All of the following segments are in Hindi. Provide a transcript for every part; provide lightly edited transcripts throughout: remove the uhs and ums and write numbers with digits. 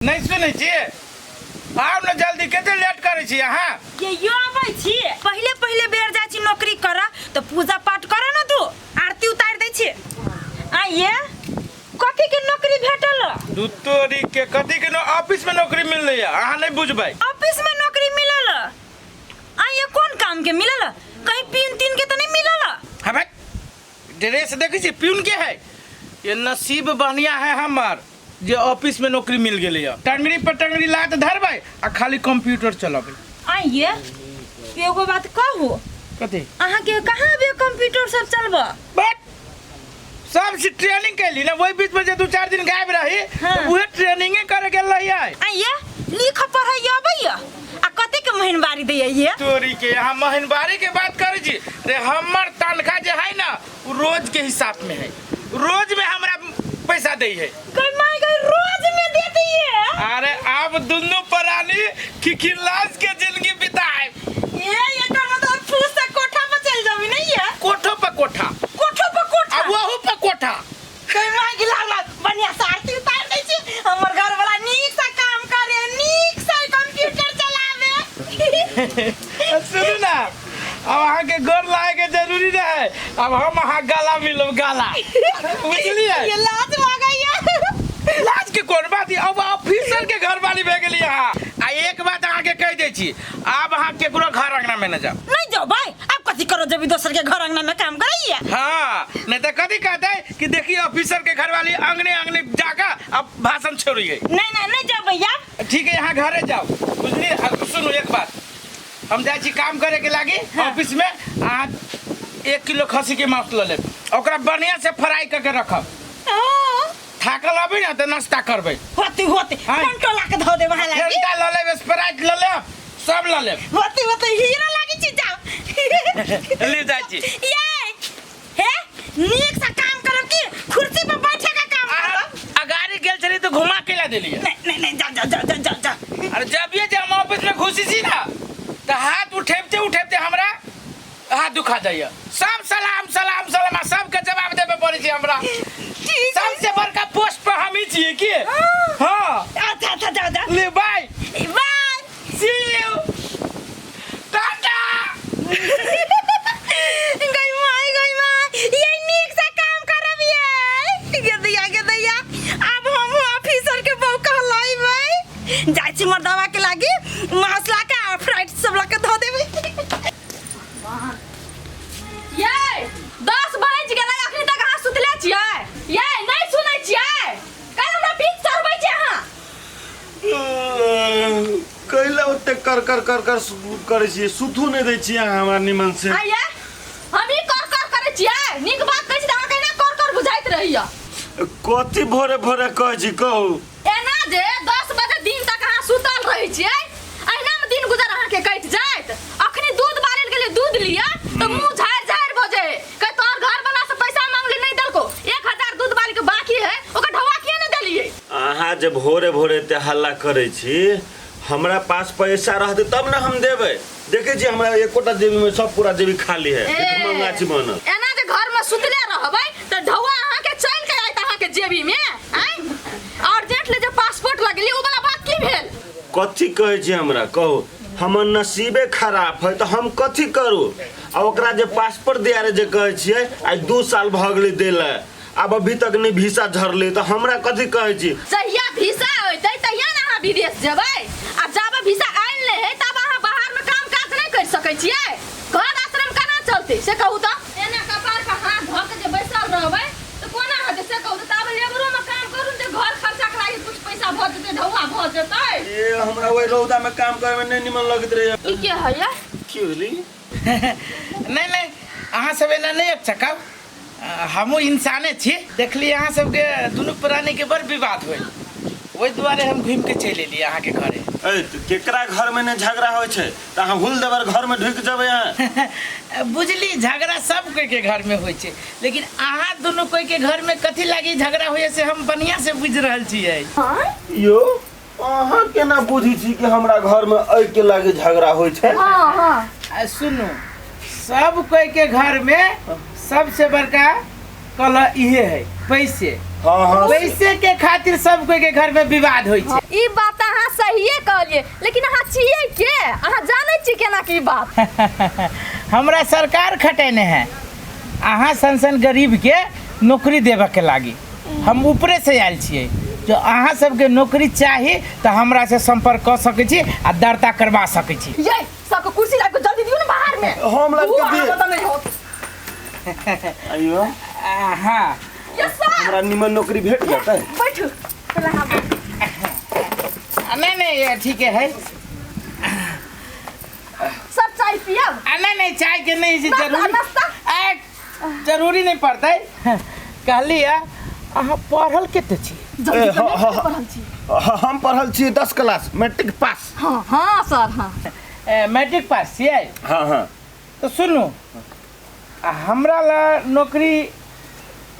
नहीं सुनै छी आब न जल्दी कते लेट करै छी अहाँ ये यो आबै छी पहले बेर जाइ छी नौकरी कर त पूजा पाठ कर न तू आरती उतार दै छी आ ये कथि के नौकरी भेटल दूतोरी के कथि के ऑफिस में नौकरी मिललै अहाँ नहीं बुझबै ऑफिस में नौकरी मिलल आ ये कौन काम के मिलल कहीं पिन तीन के त नहीं मिलल हबे ड्रेस देखै छी पिन के है ये नसीब बढ़िया है हमार जे ऑफिस में नौकरी मिल गेलै टंगड़ी पर टंगड़ी लात धरबै आ खाली कंप्यूटर चलाबै आ ये एगो बात कहू कथि अहाँ के कहां बे कंप्यूटर सब चलबा बट सब से ट्रेनिंग कैली ना वही बीच में जे 2-4 दिन गायब रही हाँ। तो उहे ट्रेनिंगे करे गेल रही है आ ये लिख पढ़ाई आबैया आ कते के महीनवारी दैया ये तोरी के यहाँ महीनवारी के बात करे छी रे हमर तनखा जे है ना वो रोज के हिसाब में है रोज में हमरा पैसा दे है कोई माय गई रोज में देती है अरे आप दोनों प्राणी खिखिलास के जिंदगी बिताए ये कर मतलब फूस से कोठा पर चल जाबी नहीं है कोठो पर कोठा अब वहु पर कोठा कोई माय गिला बढ़िया से आरती उतार दै छी हमर घर वाला नीक से काम करे नीक से कंप्यूटर चलावे सुनो ना अब अहाँ के घर लाए के जरूरी नहीं है अब हम अहाँ गाला मिलब गाला बुझलिए ये लाज लागैया लाज के कोन बात अब ऑफिसर के घर वाली भे गेली अहाँ आ एक बात अहाँ के कह दै छी अब अहाँ केकरो घर अंगना में न जाओ नहीं जाओ भाई अब कथि करो जब दोसर के घर अंगना में काम करैया हाँ नहीं तो कथी कहते कि देखिए ऑफिसर के घर वाली अंगने अंगने जाकर अब भाषण छोड़िए नहीं जाओ भैया ठीक है यहाँ घरे जाओ बुझलिए सुनो एक बात हम जाइ छी काम करे के लागी ऑफिस में अहाँ 1 किलो खस्सी के मांस ल लेब ओकरा बढ़िया से फ्राई करके रखब थाकल अभी ना तो नाश्ता करबै होती घंटो ला के धो दे वहां लागी घंटा ल लेब स्प्राइट ल लेब सब ल लेब होती हीरो लागी छी जाओ ले जाइ छी ये हे नीक से काम करब की कुर्सी पर बैठे का काम करब अगाड़ी गेल छली तो घुमा के ला देलिए नहीं जा अरे जब ये हम ऑफिस में घुसी छी ना तो हाथ उठेबते हमरा हाथ दुखा जाइए सब सलाम सबके जवाब देबे पड़े छै हमरा सबसे बड़का पोस्ट पर हम ही छिए की हां अच्छा जा ले बाय सी यू टाटा गई माय ये नीक से काम करब ये गदिया अब हम ऑफिसर के बहू कहलैबै जाइ छी मर्दावा के लागी मसला के फ्राइड सब ला के धो देबै ये 10 बज गेलै अखनी तक अहाँ सुतले छियै ये नहीं सुनै छियै काल हमरा पीठ चढ़बै छी अहाँ कैला ओते कर करे छी सुतू नहीं दै छी हमरा निमन से आये हम ही कर करे छियै नीक बात कहै छी त अहाँ केना कर बुझाइत रहिया कथि भोरे कहै छी कहू एना जे 10 बजे दिन तक अहाँ सुतल रहै छियै अहिना में दिन गुजर अहाँ के कटि जाइत अखनी दूध बारिल गेलै दूध लिया त मुंह झाड़ भजे कह तोर घर वाला से पैसा मांगली नहीं दलको 1000 दूध बारी के बाकी है ओकर ढवा किए न देलिए अहाँ जे भोरे ते हल्ला करे छी हमरा पास पैसा रहते तब ना हम देबै देखे छी हमरा एकोटा जेबी में सब पूरा जेबी खाली है मंगा छी बनल एना जे घर में सुतले रहबै त ढवा अहाँ के चल के आइत अहाँ के जेबी में अर्जेंट ले जे पासपोर्ट लगली ओ वाला बात की भेल कथि कहै छी हमरा कहू हमर नसीबे खराब है तो हम कथि करू आ ओकरा जे पासपोर्ट दिया रे जे कहै छियै आई 2 साल भ गेलै देला अब अभी तक नहीं वीसा झरले तो हमरा कथि कहै छी जहिया वीसा होइतै तहिया न अहाँ विदेश जेबै आ जाबे वीसा आइन ले है तब अहाँ बाहर में काम काज नहीं कर सकै छियै घर आश्रम केना चलतै से कहू त एना कपार पर हाथ धऽ के जे बैसल रहबै त कोना हेतै से कहू त तब लेबरो में काम करू जे घर खर्चा के लागि कुछ पैसा भ जेतै ढौआ भ जेतै ए हमरा ओइ रौदा में काम करे में नहीं निमन लगत रे ई के है या की होली नहीं अहाँ सब एना नहीं चकाव हमू इंसाने छी देखली अहाँ सबके दुनू प्राणी के बड़ विवाद होई ओहि दुआरे हम घूम के चलि एलिए अहाँ के घरे ए तो केकरा घर में ने झगड़ा होय छै त अहाँ हुल देवर घर में ढुक जबै अहाँ बुझली झगड़ा सब कोई के घर में होय छै लेकिन अहाँ दोनों कोई के घर में कथि लागी झगड़ा होय से हम बढ़िया से बुझ रहल छियै यो अहाँ केना बुझी छी कि हमरा घर में ऐ के लागे झगड़ा होय छै हां सुनो सब कोई के घर में सबसे बड़का कलह इहे है पैसे हाँ पैसे के खातिर सब कोई के घर में विवाद होइ छै। ई बात अहाँ सहिए कहलिए, लेकिन अहाँ छियै के? अहाँ जानै छी केना की बात? हमरा सरकार खटेने है अहाँ सन गरीब के नौकरी देबे के लागी। हम ऊपरे से आयल छियै, जो अहाँ सबके नौकरी चाही तो हमरा से संपर्क कर सकै छी आ दर्ता करवा सकै छी। ये सबको कुर्सी ला के जल्दी दियो ना बाहर में। हम लग के दिए। पता नहीं होत। अइयो हाँ यस सर। हमरा निमन नौकरी भेट जाता है। बैठो। पहले हम नहीं ये ठीक है सब चाय पियब। नहीं चाय के नहीं जी नाश्ता, जरूरी नाश्ता? जरूरी नहीं पड़ता कहली अहाँ पढ़ल कते छी? जल्दी हाँ, हाँ, हाँ। पढ़ल छी। हम पढ़ल छी 10 क्लास मैट्रिक पास। हाँ हाँ सर हाँ। मैट्रिक पास छियै? हाँ तो सुनू हमरा ला नौकरी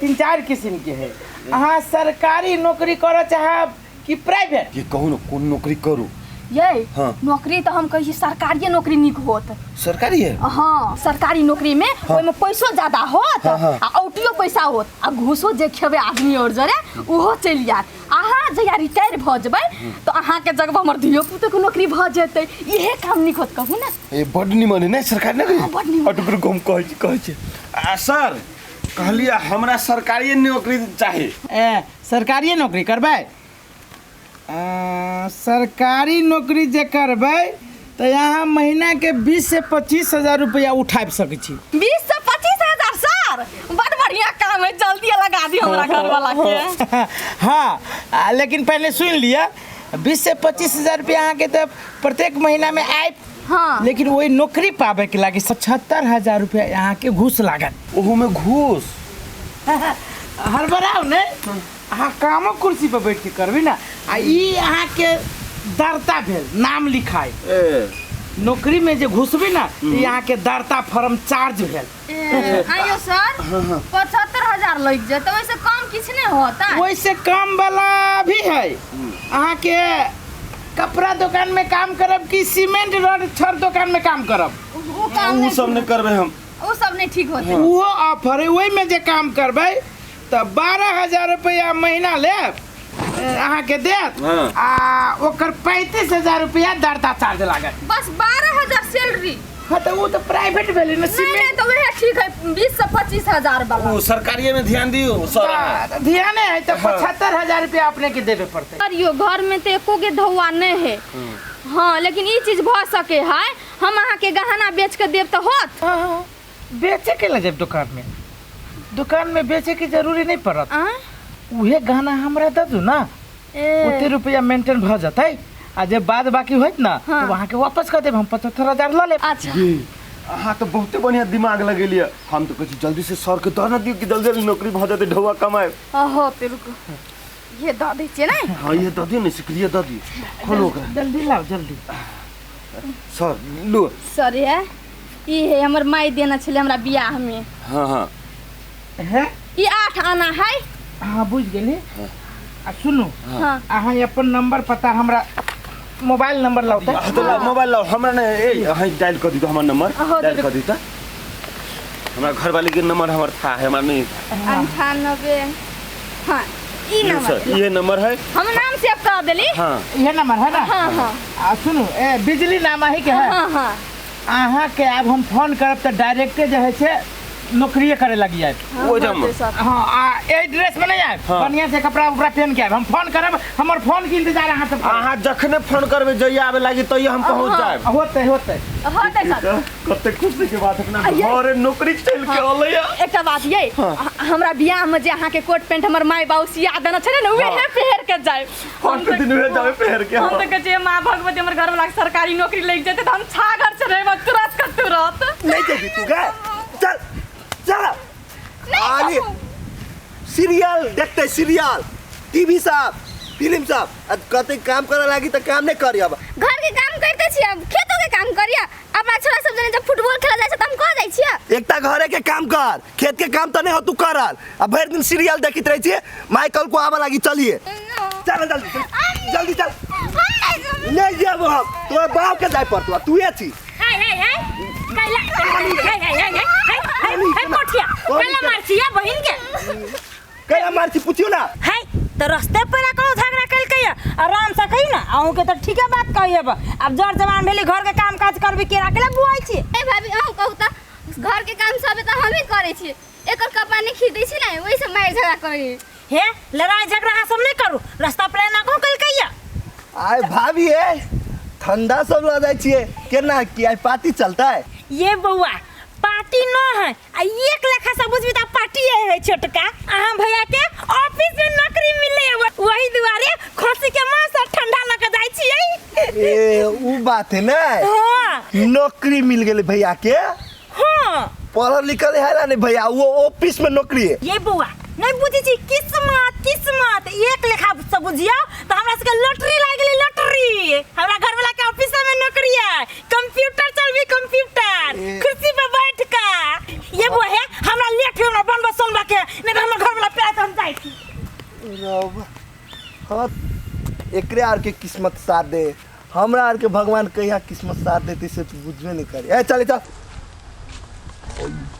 3-4 किस्म के है। अहाँ सरकारी नौकरी करऽ चाहब कि प्राइवेट? ये कहू ना कौन नौकरी करू? ये हाँ। नौकरी तो हम कही सरकारी नौकरी निक होत। सरकारी है? हाँ सरकारी नौकरी में ओइमे पैसो ज्यादा होत हाँ। आ औटियो पैसा होत आ घूसो जे खेबे आदमी और जरे उहो चलि जात। अहाँ जहिया रिटायर भ जेबै तो अहाँ के जगह हमर धियो पुतो के नौकरी भ जेतै। इहे काम निक होत कहू ना। ए बड निमन है ना सरकारी नौकरी? हाँ, बड निमन। अटुकुर गम कहै छै। सर कहलिए हमरा सरकारी नौकरी चाही। सरकारी नौकरी करबै? सरकारी नौकरी जे करबै तो यहाँ महीना के 20 से 25 हजार रुपया उठा सकै छी। 20 से 25 हजार सर बड़ बढ़िया काम है। जल्दी लगा दियो हमरा घर वाला के। हाँ लेकिन पहले सुन लिया 20 से 25 हजार रुपया अहाँ के तो प्रत्येक महीना में आए। हाँ लेकिन वही नौकरी पावे के लागी 77,000 रुपया यहाँ के घूस लागत। ओहू में घूस? हड़बड़ाओ ने अहाँ कामो कुर्सी पर बैठ के करबी ना आ ई अहाँ के दर्ता भेल नाम लिखाई। नौकरी में जे घुसबी ना यहाँ के दर्ता फॉर्म चार्ज भेल। आइयो सर 75,000 लग जेतै। वैसे काम किछ नहीं होता। वैसे काम वाला भी है। अहाँ के कपड़ा दुकान में काम करब कि सीमेंट रोड छड़ दुकान में काम करब? वो काम ऊ सब नहीं करबे हम। वो सब नहीं ठीक होते। वो ऑफर है वही में जे काम करबै तो 12,000 रुपया महीना लेब अहाँ के देत। हाँ। आ ओकर 35,000 रुपया दर्ता चार्ज लागत। बस 12,000 सैलरी? हाँ तो वो तो प्राइवेट भेलै ना। नहीं तो वह ठीक है 20 से 25,000 वाला। ओ सरकारी में ध्यान दियो सर। ध्यान है तो 75,000 रुपया अपने के देवे पड़ते। अरियो घर में तो एको के धौआ नहीं है। हाँ लेकिन ये चीज भ सके है हम अहाँ के गहना बेच के देव तो होत। बेचे के ले जब दुकान में बेचे की जरूरी नहीं पड़त। उहे गहना हमरा दे दू ना उते रुपया मेंटेन भ जतै आ जब बाद बाकी होत ना हाँ। तो वहाँ के वापस कर देब। हम 75,000 ल लेब। अच्छा अहाँ तो बहुते बढ़िया दिमाग लगेलिए। हम तो कहै जल्दी से सर के दऽ न दियो कि जल्दी नौकरी भ जाते ढौआ कमाए। ओहो तेरे को ये दे दै छियै नहीं। हाँ ये दऽ दियो न सिकरिया दऽ दियो। खोलो ओकरा जल्दी लाओ जल्दी। सर लो। सर ये है हमर माई देना छले हमरा बियाह में। हाँ है ये 8 आना है। हाँ बुझ गेली। आ सुनू हाँ अहाँ अपन नंबर पता हमरा मोबाइल नंबर लाओ त। तो मोबाइल लाओ हमरा ने ए अहाँ डायल कर दी तो हमर नंबर हाँ, डायल कर दी त। हमरा घर वाले के नंबर हमर था है हमरा नहीं। 98 हाँ ई ये नंबर सर ये नंबर है। हम नाम सेव कर देली। हाँ ये नंबर है ना? हाँ हाँ आ सुनू बिजली नामा ही के है। हाँ हाँ अहाँ के अब हम फोन करब तो डायरेक्टे जो है से नौकरी करे लगी जाए। वो जम हाँ आ एड्रेस में नहीं आए। हाँ। बढ़िया से कपड़ा उपड़ा पहन के आए। हम फोन करब हमर फोन के इंतजार अहाँ सब करब। अहाँ जखने फोन करबे जइया आवे लागी तो हम पहुंच जाएब। होते होते सर। कते खुशी के बात अपना घरे नौकरी चल के अलैया। एकटा बात ये हमरा बियाह में जे अहाँ के कोट पैंट हमर माई बाबू सिया देना छले ना उहे पहन के जाए। हम तो दिन में जावे पहन के। हम तो कहे मां भगवती हमर घर वाला सरकारी नौकरी लग जेते तो हम छा घर से रहब तुरंत का तुरंत। नहीं जेबी तू का चल चल आली सीरियल देखते सीरियल टीवी सब फिल्म सब अब कते काम करे लागी त काम नहीं करी। अब घर के काम करते छी अब खेतों के काम करिया। अपना छोरा सब जने जब फुटबॉल खेला जाय त हम कह जाय छी एकटा घरे के काम कर खेत के काम त नहीं हो तू करल। अब भर दिन सीरियल देखित रही छी। माइकल को आवा लागी चलिए चल जल्दी जल्दी चल। नहीं जेब हम तो बाप के जाय पड़तो तू ये छी। हाय हाय हाय कैला हाय हाय हाय हाय हाय कोठिया कैला मारछिया बहिन के कया मार छी पूछियो ना है तो रास्ते पर कोनो झगड़ा कल के आराम से कही ना अहू के तो ठीके बात कहिए अब जर जवान भेली घर के काम काज करबे के अकेले बुआई छी ए भाभी अहू कहू त घर के काम सब त हमें करे छी एकर कपानी खीदै छी ना ओइ से मार झगड़ा करी हे लड़ाई झगड़ा सब नहीं करू रास्ता पर ना को कल के आय भाभी है ठंडा सब ल जाय छिए केना की आय पार्टी चलता है ये बउआ पार्टी न है आ एक लेखा से बुझबी त पार्टी है छोटका अहाँ भैया के ऑफिस में नौकरी मिले वही दुआरे खोसी के मां से ठंडा लग जाय छिए ए उ बात है ना हां नौकरी मिल गेले भैया के हां पढ़ल लिखल है ना नहीं भैया वो ऑफिस में नौकरी है ये बुआ नहीं बुझी छी किस्मत एक लेखा से बुझियो तो हमरा से लॉटरी लाग गेली लॉटरी हमरा घर वाला के ऑफिस में नौकरी है कंप्यूटर चलबी कंप्यूटर कुर्सी पे बैठ का ये बुआ है हमरा लेट हमरा बनबा सोनबा के नहीं तो हमरा घर वाला पे हम जाई छी रब हां एकरे आर के किस्मत साथ दे हमरा आर के भगवान कहिया किस्मत साथ देते से तू बुझबे नहीं करे ए चल चल